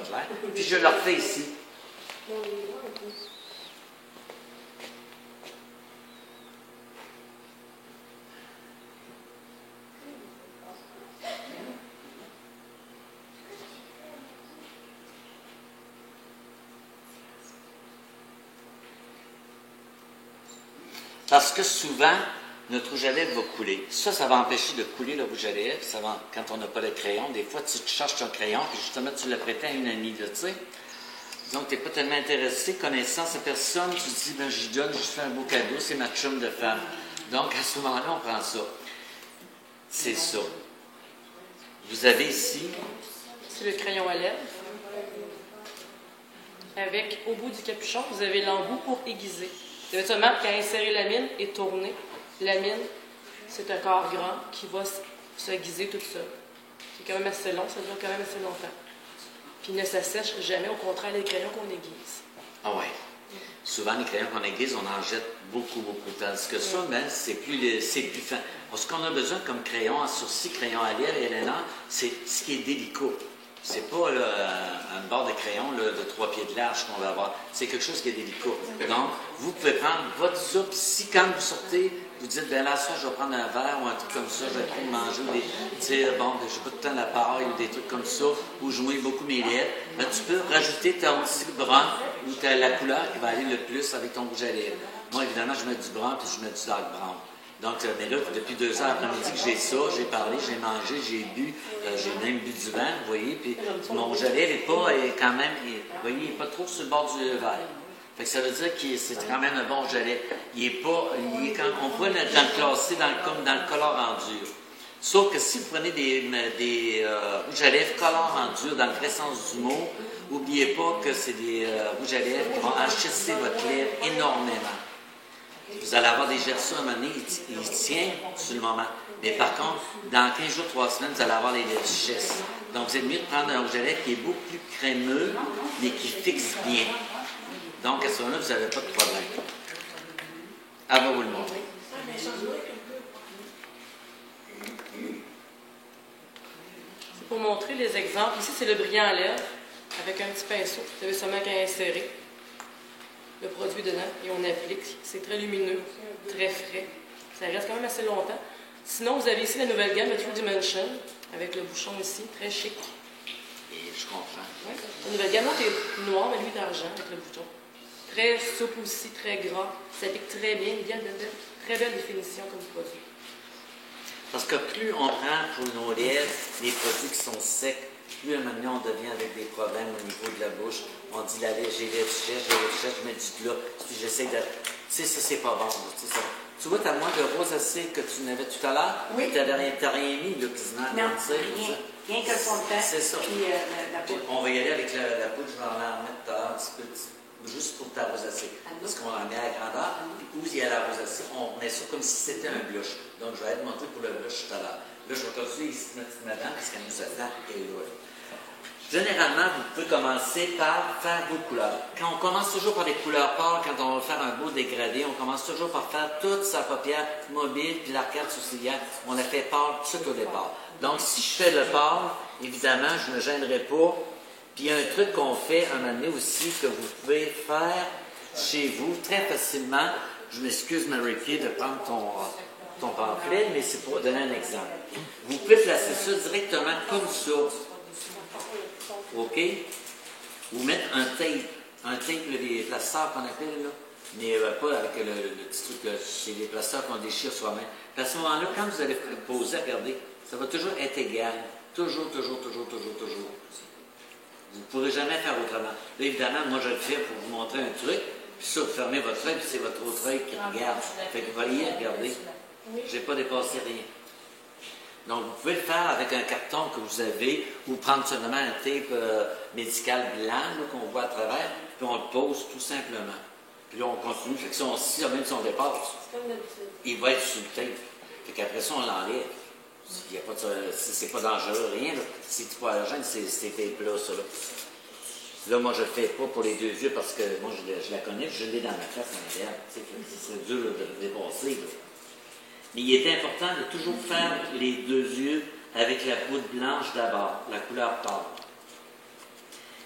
pas clair. Puis je le refais ici. Parce que souvent, notre rouge à lèvres va couler. Ça va empêcher de couler le rouge à lèvres. Quand on n'a pas de crayon, des fois, tu cherches ton crayon, puis justement, tu l'as prêté à une amie, tu sais. Donc, tu n'es pas tellement intéressé, connaissant cette personne, tu te dis, ben, j'y donne, je fais un beau cadeau, c'est ma chum de femme. Donc, à ce moment-là, on prend ça. C'est ça. Vous avez ici... C'est le crayon à lèvres. Avec, au bout du capuchon, vous avez l'embout pour aiguiser. Vous avez seulement qu'à insérer la mine et tourner. La mine, c'est un corps grand qui va s'aiguiser toute seule. C'est quand même assez long, ça dure quand même assez longtemps. Puis il ne s'assèche jamais, au contraire, les crayons qu'on aiguise. Ah ouais. Souvent, les crayons qu'on aiguise, on en jette beaucoup, beaucoup. Tandis que ça, ben, c'est plus fin. Ce qu'on a besoin comme crayon à sourcil, crayon à lèvres et l'élène, c'est ce qui est délicat. C'est pas un bord de crayon là, de 3 pieds de large qu'on va avoir. C'est quelque chose qui est délicat. Donc, vous pouvez prendre votre soupe. Si quand vous sortez, vous dites, ben là, ça, je vais prendre un verre ou un truc comme ça, je vais prendre manger, ou je n'ai pas tout le temps la paille ou des trucs comme ça, ou jouer beaucoup mes lèvres, ben, tu peux rajouter ton petit brun ou la couleur qui va aller le plus avec ton rouge à lèvres. Moi, évidemment, je mets du brun puis je mets du dark brown. Donc, mais là, depuis 2 heures après-midi que j'ai ça, j'ai parlé, j'ai mangé, j'ai bu, j'ai même bu du vin, vous voyez, puis mon rouge à lèvres est quand même, vous voyez, il n'est pas trop sur le bord du verre. Fait que ça veut dire que c'est quand même un bon rouge à lèvres. Il est quand on pourrait le classer comme dans le color en dur. Sauf que si vous prenez des rouges à lèvres color en dur, dans le vrai sens du mot, n'oubliez pas que c'est des rouges à lèvres qui vont enchasser votre lèvre énormément. Vous allez avoir des gerçures à un moment donné, il tient sur le moment. Mais par contre, dans 15 jours, 3 semaines, vous allez avoir les lèvres chasses. Donc, vous êtes mieux de prendre un rouge à lèvres qui est beaucoup plus crémeux, mais qui fixe bien. Donc, à ce moment-là, vous n'avez pas de problème. Elle va vous le montrer. C'est pour montrer les exemples. Ici, c'est le brillant à lèvres avec un petit pinceau. Vous avez seulement qu'à insérer le produit dedans et on applique. C'est très lumineux, très frais. Ça reste quand même assez longtemps. Sinon, vous avez ici la nouvelle gamme, le True Dimension, avec le bouchon ici, très chic. Et je comprends. Ouais. La nouvelle gamme, l'autre est noire, mais lui est d'argent avec le bouton. Très souple aussi, très gras. Ça pique très bien, très belle définition comme produit. Parce que plus on prend pour nos lèvres des produits qui sont secs, plus à un moment donné, on devient avec des problèmes au niveau de la bouche. On dit, la lèvre, j'ai les lèvres sèches, je mets du plat, puis j'essaie de... Tu sais, ça, c'est pas bon. Tu vois, ta moins de rose assez que tu n'avais tout à l'heure, oui. Tu n'as rien mis, là, quasiment. Non, rien que le fond de teint. C'est ça. Puis la poudre. On va y aller avec la poudre, je vais en mettre tout à l'heure un petit peu, juste pour ta rosacée. Parce qu'on en met à la grandeur, puis où il y a la rosacée, on met ça comme si c'était un blush. Donc, je vais aller montrer pour le blush tout à l'heure. Là, je vais continuer ici notre petite madame, parce qu'elle nous attend, et là. Généralement, vous pouvez commencer par faire vos couleurs. Quand on commence toujours par des couleurs pâles, quand on va faire un beau dégradé, on commence toujours par faire toute sa paupière mobile, puis l'arcade sourcilière, on la fait pâle tout au départ. Donc, si je fais le pâle, évidemment, je ne me gênerai pas. Puis, il y a un truc qu'on fait un moment donné aussi, que vous pouvez faire chez vous très facilement. Je m'excuse, Mary-Kay, de prendre ton pamphlet, mais c'est pour donner un exemple. Vous pouvez placer ça directement comme ça. OK? Ou mettre un tape, les plasteurs qu'on appelle, là, mais pas avec le petit truc, là, c'est les plasteurs qu'on déchire soi-même. À ce moment-là, quand vous allez poser, regardez, ça va toujours être égal. Toujours. Vous ne pourrez jamais faire autrement. Là, évidemment, moi, je le fais pour vous montrer un truc, puis ça, vous fermez votre œil, puis c'est votre autre œil qui regarde. Fait que vous voyez, regardez, je n'ai pas dépassé rien. Donc, vous pouvez le faire avec un carton que vous avez ou prendre seulement un tape médical blanc qu'on voit à travers, puis on le pose tout simplement. Puis là, on continue. Fait que si même si on dépasse, il va être sous le tape. Fait qu'après ça, on l'enlève. C'est pas dangereux, rien. C'est pas allergène, ces tapes-là, ça. Là, moi, je ne le fais pas pour les 2 yeux parce que moi, je la connais, je l'ai dans ma face en arrière. C'est dur de le dépasser. Là. Mais il est important de toujours faire les 2 yeux avec la poudre blanche d'abord, la couleur pâle.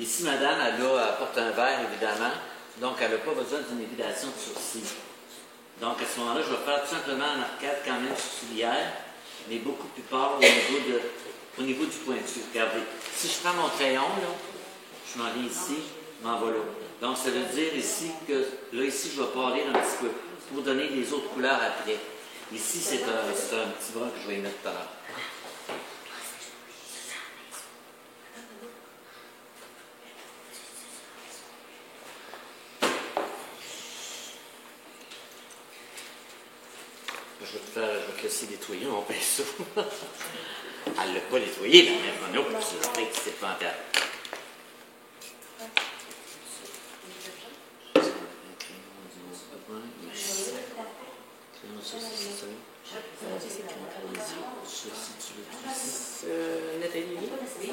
Ici, madame, elle porte un verre, évidemment, donc elle n'a pas besoin d'une épilation de sourcils. Donc, à ce moment-là, je vais faire tout simplement un arcade quand même sourcilière, mais beaucoup plus fort au niveau du pointu. Regardez, si je prends mon crayon, là, je m'en viens ici, je m'en vais là. Donc, ça veut dire ici que, là, ici, je vais parer un petit peu pour donner les autres couleurs après. Ici, c'est un petit bras que je vais y mettre tout à l'heure. Je vais te laisser nettoyer mon pinceau. Elle ne l'a pas nettoyé, la mère Renaud, c'est pas intéressant. Nathalie,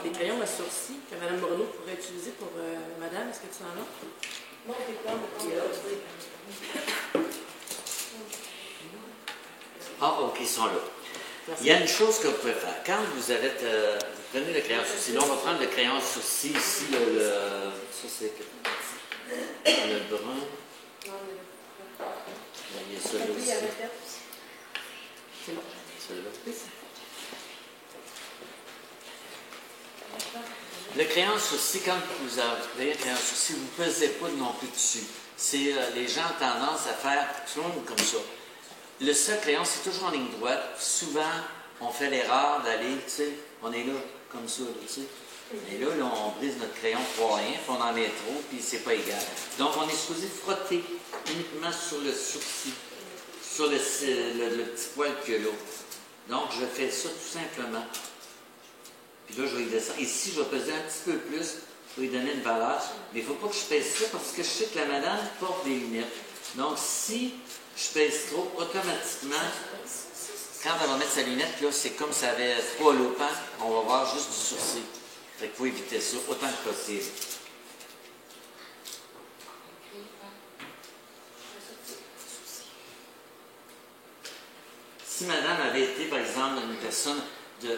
des crayons à sourcils que Mme Renaud pourrait utiliser pour Madame, est-ce que tu en as? Non, ah, ok, ils sont là. Merci. Il y a une chose que vous pouvez faire. Quand vous avez, vous prenez le crayon à sourcils, là, on va prendre le crayon à sourcils ici, ça c'est le brun. Il y a celui-là aussi. C'est bon. Celui-là. Le crayon à sourcils, quand vous avez un crayon à sourcils, vous ne pesez pas non plus dessus. C'est, les gens ont tendance à faire comme ça. Le seul crayon, c'est toujours en ligne droite. Souvent, on fait l'erreur d'aller, tu sais, on est là, comme ça, tu sais. Et là, on brise notre crayon pour rien, puis on en met trop, puis c'est pas égal. Donc, on est supposé frotter uniquement sur le sourcil, sur le petit poil qu'il y a là. Donc, je fais ça tout simplement. Puis là, je vais y descendre. Ici, je vais peser un petit peu plus pour lui donner une valeur. Mais il ne faut pas que je pèse ça parce que je sais que la madame porte des lunettes. Donc, si je pèse trop, automatiquement, quand elle va mettre sa lunette, là, c'est comme si elle avait 3 loupes, hein? On va voir juste du sourcil. Fait qu'il faut éviter ça autant que possible. Si madame avait été, par exemple, une personne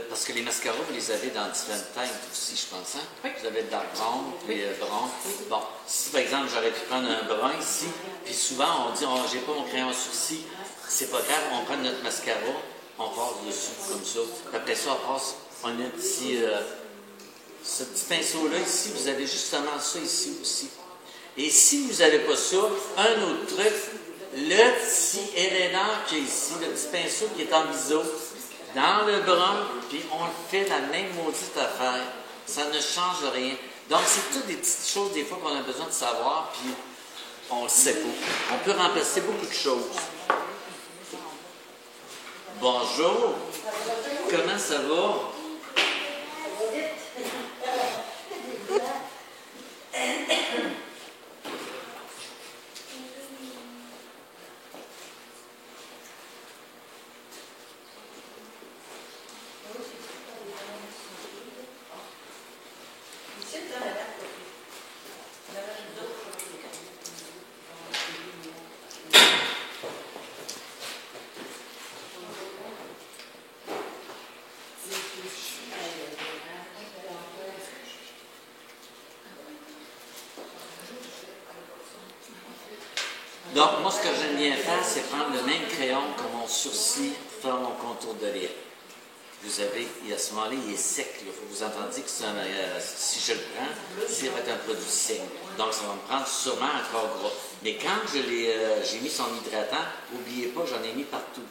parce que les mascaras, vous les avez dans différentes teintes aussi, je pense. Hein? Oui. Vous avez le dark brown, puis brun. Bon, si par exemple, j'aurais pu prendre un brun ici, puis souvent, on dit, oh, j'ai pas mon crayon à sourcils, c'est pas grave, on prend notre mascara, on passe dessus, comme ça. Puis après ça, on passe, on a un petit, ce petit pinceau-là, ici, vous avez justement ça ici aussi. Et si vous n'avez pas ça, un autre truc, le petit élément qui est ici, le petit pinceau qui est en biseau, dans le brun, puis on fait la même maudite affaire. Ça ne change rien. Donc, c'est toutes des petites choses, des fois, qu'on a besoin de savoir, puis on ne le sait pas. On peut remplacer beaucoup de choses. Bonjour. Comment ça va? Donc, moi, ce que j'aime bien faire, c'est prendre le même crayon que mon sourcil pour faire mon contour de lèvres. Vous avez, et à ce moment-là, il est sec. Là. Vous entendiez que si je le prends, c'est va être un produit sec. Donc, ça va me prendre sûrement un corps gras. Mais quand j'ai mis son hydratant, n'oubliez pas, j'en ai mis partout.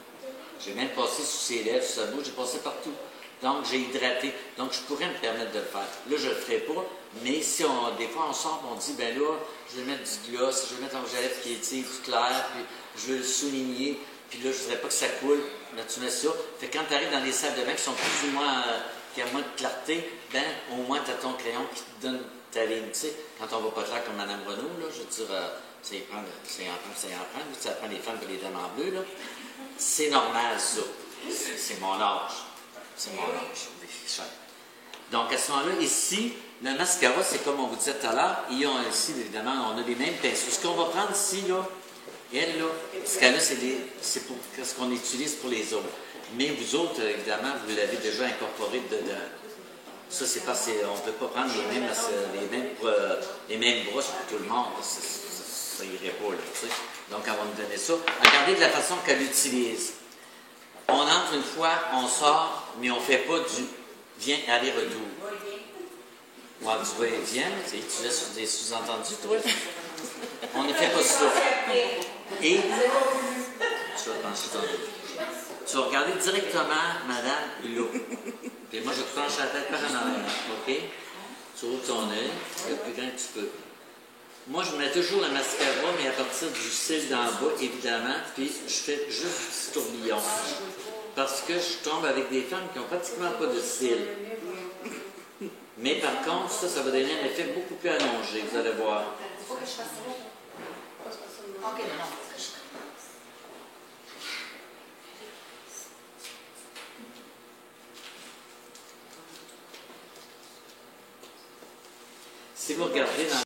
J'ai même passé sous ses lèvres, sous sa bouche, j'ai passé partout. Donc, j'ai hydraté. Donc, je pourrais me permettre de le faire. Là, je ne le ferai pas, mais si des fois, on sort et on dit, ben là, je vais mettre du gloss, je vais mettre un rouge à lèvres qui est plus clair, puis je veux le souligner, puis là, je ne voudrais pas que ça coule. Là, tu mets ça. Fait que quand tu arrives dans des salles de bain qui sont plus ou moins, qui ont moins de clarté, ben, au moins, tu as ton crayon qui te donne ta ligne. Tu sais, quand on va pas clair comme Mme Renaud, là, je veux dire, ça y prend, ça prend les femmes et les dames en bleu, là. C'est normal, ça. C'est mon âge. C'est mon âge. Donc, à ce moment-là, ici, le mascara, c'est comme on vous disait tout à l'heure, ils ont ici, évidemment, on a les mêmes pinceaux. Ce qu'on va prendre ici, là, elle, là, ce cas-là, c'est pour ce qu'on utilise pour les autres. Mais vous autres, évidemment, vous l'avez déjà incorporé dedans. Ça, c'est parce qu'on ne peut pas prendre les mêmes mêmes brosses pour tout le monde. Ça irait pas, là, tu sais. Donc, elle va nous donner ça. Regardez de la façon qu'elle l'utilise. On entre une fois, on sort, mais on ne fait pas du viens, aller-retour. Ouais, du va-et-vient, tu laisses des sous-entendus, toi? On ne fait pas ça. Et tu vas pencher ton dos. Tu vas regarder directement Madame Hulot. Puis moi, je te penche la tête par en arrière. OK? Tu ouvres ton œil, le plus grand que tu peux. Moi, je mets toujours le mascara, mais à partir du cil d'en bas, évidemment, puis je fais juste du petit tourbillon. Parce que je tombe avec des femmes qui n'ont pratiquement pas de cils. Mais par contre, ça va donner un effet beaucoup plus allongé, vous allez voir. Faut que je fasse ça. OK, non. Si vous regardez dans